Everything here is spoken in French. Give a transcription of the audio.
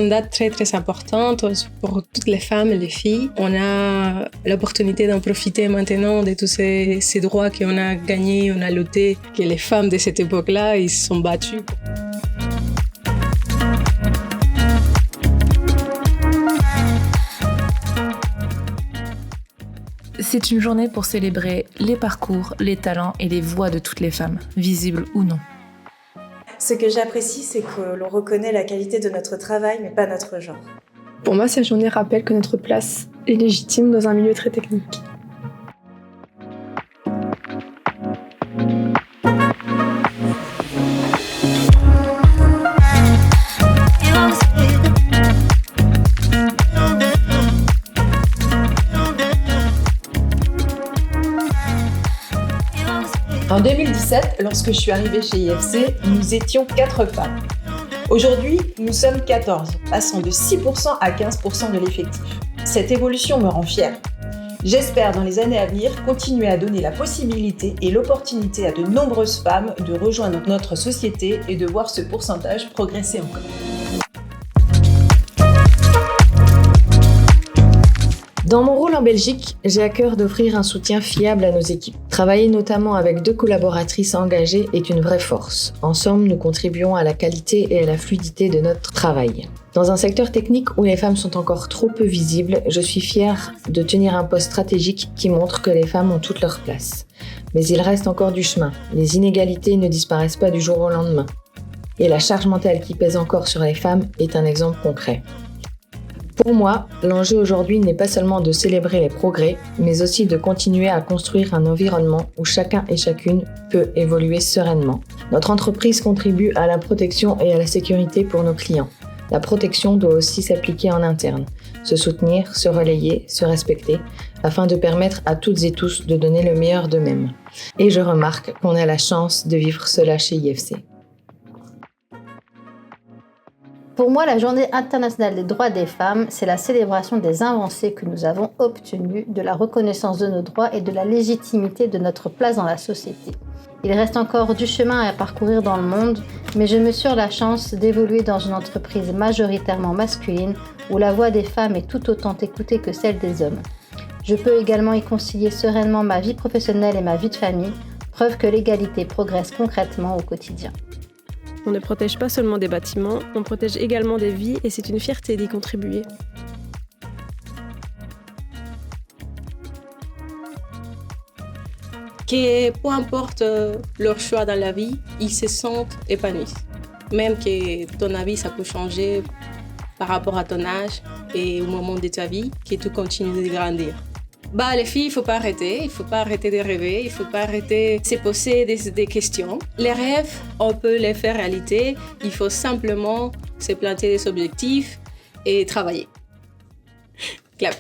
une date très très importante pour toutes les femmes et les filles. On a l'opportunité d'en profiter maintenant de tous ces droits qu'on a gagnés, on a lutté, que les femmes de cette époque-là, ils se sont battues. C'est une journée pour célébrer les parcours, les talents et les voix de toutes les femmes, visibles ou non. Ce que j'apprécie, c'est que l'on reconnaît la qualité de notre travail, mais pas notre genre. Pour moi, cette journée rappelle que notre place est légitime dans un milieu très technique. En 2017, lorsque je suis arrivée chez IFC, nous étions 4 femmes. Aujourd'hui, nous sommes 14, passant de 6% à 15% de l'effectif. Cette évolution me rend fière. J'espère dans les années à venir continuer à donner la possibilité et l'opportunité à de nombreuses femmes de rejoindre notre société et de voir ce pourcentage progresser encore. Dans mon rôle en Belgique, j'ai à cœur d'offrir un soutien fiable à nos équipes. Travailler notamment avec 2 collaboratrices engagées est une vraie force. Ensemble, nous contribuons à la qualité et à la fluidité de notre travail. Dans un secteur technique où les femmes sont encore trop peu visibles, je suis fière de tenir un poste stratégique qui montre que les femmes ont toute leur place. Mais il reste encore du chemin. Les inégalités ne disparaissent pas du jour au lendemain. Et la charge mentale qui pèse encore sur les femmes est un exemple concret. Pour moi, l'enjeu aujourd'hui n'est pas seulement de célébrer les progrès, mais aussi de continuer à construire un environnement où chacun et chacune peut évoluer sereinement. Notre entreprise contribue à la protection et à la sécurité pour nos clients. La protection doit aussi s'appliquer en interne, se soutenir, se relayer, se respecter, afin de permettre à toutes et tous de donner le meilleur d'eux-mêmes. Et je remarque qu'on a la chance de vivre cela chez IFC. Pour moi, la Journée internationale des droits des femmes, c'est la célébration des avancées que nous avons obtenues, de la reconnaissance de nos droits et de la légitimité de notre place dans la société. Il reste encore du chemin à parcourir dans le monde, mais je mesure la chance d'évoluer dans une entreprise majoritairement masculine où la voix des femmes est tout autant écoutée que celle des hommes. Je peux également y concilier sereinement ma vie professionnelle et ma vie de famille, preuve que l'égalité progresse concrètement au quotidien. On ne protège pas seulement des bâtiments, on protège également des vies et c'est une fierté d'y contribuer. Que peu importe leur choix dans la vie, ils se sentent épanouis. Même que ton avis, ça peut changer par rapport à ton âge et au moment de ta vie, que tu continues de grandir. Les filles, il faut pas arrêter de rêver, il faut pas arrêter de se poser des questions. Les rêves, on peut les faire réalité, il faut simplement se planter des objectifs et travailler. Clap.